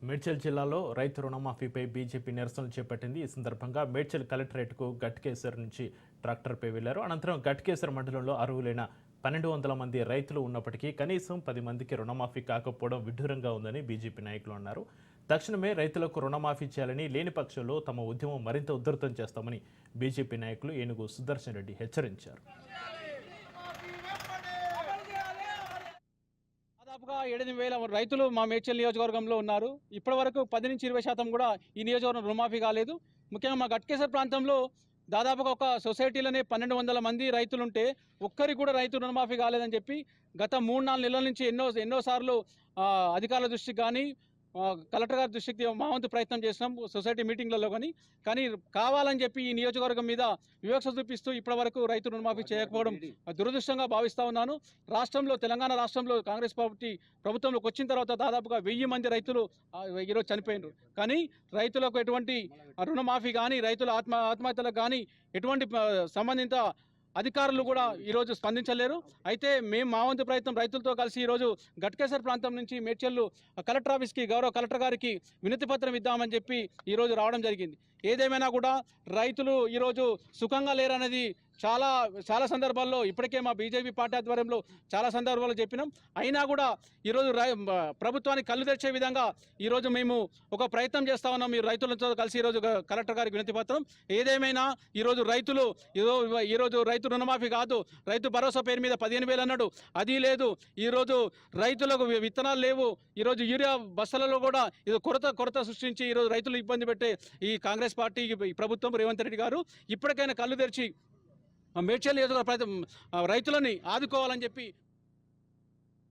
మేడ్చల్ జిల్లాలో రైతు రుణమాఫీపై బీజేపీ నిరసనలు చేపట్టింది. ఈ సందర్భంగా మేడ్చల్ కలెక్టరేట్కు గట్కేసర్ నుంచి ట్రాక్టర్పై వెళ్లారు. అనంతరం గట్కేసర్ మండలంలో అర్హులైన 1200 మంది రైతులు ఉన్నప్పటికీ కనీసం 10 మందికి రుణమాఫీ కాకపోవడం విడ్డూరంగా ఉందని బీజేపీ నాయకులు అన్నారు. తక్షణమే రైతులకు రుణమాఫీ చేయాలని, లేని పక్షంలో తమ ఉద్యమం మరింత ఉధృతం చేస్తామని బీజేపీ నాయకులు ఏనుగు సుదర్శన్ రెడ్డి హెచ్చరించారు. దాదాపుగా 8,000 రైతులు మా మేడ్చల్ నియోజకవర్గంలో ఉన్నారు. ఇప్పటి వరకు 10 నుంచి 20% కూడా ఈ నియోజకవర్గం రుణమాఫీ కాలేదు. ముఖ్యంగా మా గట్కేసర్ ప్రాంతంలో దాదాపుగా ఒక సొసైటీలోనే 1200 మంది రైతులుంటే ఒక్కరికి కూడా రైతు రుణమాఫీ కాలేదని చెప్పి గత 3-4 నెలల నుంచి ఎన్నోసార్లు అధికారుల దృష్టికి కానీ కలెక్టర్ గారి దృష్టికి మా వంతు ప్రయత్నం చేసినాం సొసైటీ మీటింగ్లలో. కానీ కావాలని చెప్పి ఈ నియోజకవర్గం మీద వివక్ష చూపిస్తూ ఇప్పటి వరకు రైతు రుణమాఫీ చేయకపోవడం దురదృష్టంగా భావిస్తూ ఉన్నాను. తెలంగాణ రాష్ట్రంలో కాంగ్రెస్ పార్టీ ప్రభుత్వంలోకి వచ్చిన తర్వాత దాదాపుగా 1000 మంది రైతులు ఈరోజు చనిపోయినారు. కానీ రైతులకు ఎటువంటి రుణమాఫీ కానీ, రైతుల ఆత్మహత్యలకు కానీ ఎటువంటి సంబంధిత అధికారులు కూడా ఈరోజు స్పందించలేరు. అయితే మేము మా వంతు ప్రయత్నం రైతులతో కలిసి ఈరోజు గట్కేసర్ ప్రాంతం నుంచి మేడ్చల్ కలెక్టర్ ఆఫీస్కి గౌరవ కలెక్టర్ గారికి వినతి పత్రం ఇద్దామని చెప్పి ఈరోజు రావడం జరిగింది. ఏదేమైనా కూడా రైతులు ఈరోజు సుఖంగా లేరనేది చాలా సందర్భాల్లో ఇప్పటికే మా బీజేపీ పార్టీ ఆధ్వర్యంలో చాలా సందర్భాల్లో చెప్పినాం. అయినా కూడా ఈరోజు ప్రభుత్వానికి కళ్ళు తెరిచే విధంగా ఈరోజు మేము ఒక ప్రయత్నం చేస్తా ఉన్నాం. మీరు రైతులతో కలిసి ఈరోజు కలెక్టర్ గారికి వినతి పత్రం. ఏదేమైనా ఈరోజు రైతు రుణమాఫీ కాదు, రైతు భరోసా పేరు మీద 15,000 అన్నాడు, అది లేదు. ఈరోజు రైతులకు విత్తనాలు లేవు. ఈరోజు యూరియా బస్సులలో కూడా ఇది కొరత సృష్టించి ఈరోజు రైతులు ఇబ్బంది పెట్టే ఈ కాంగ్రెస్ పార్టీ ప్రభుత్వం రేవంత్ రెడ్డి గారు ఇప్పటికైనా కళ్ళు తెరిచి మేడ్చల్ నియోజకవర్గ రైతులని ఆదుకోవాలని చెప్పి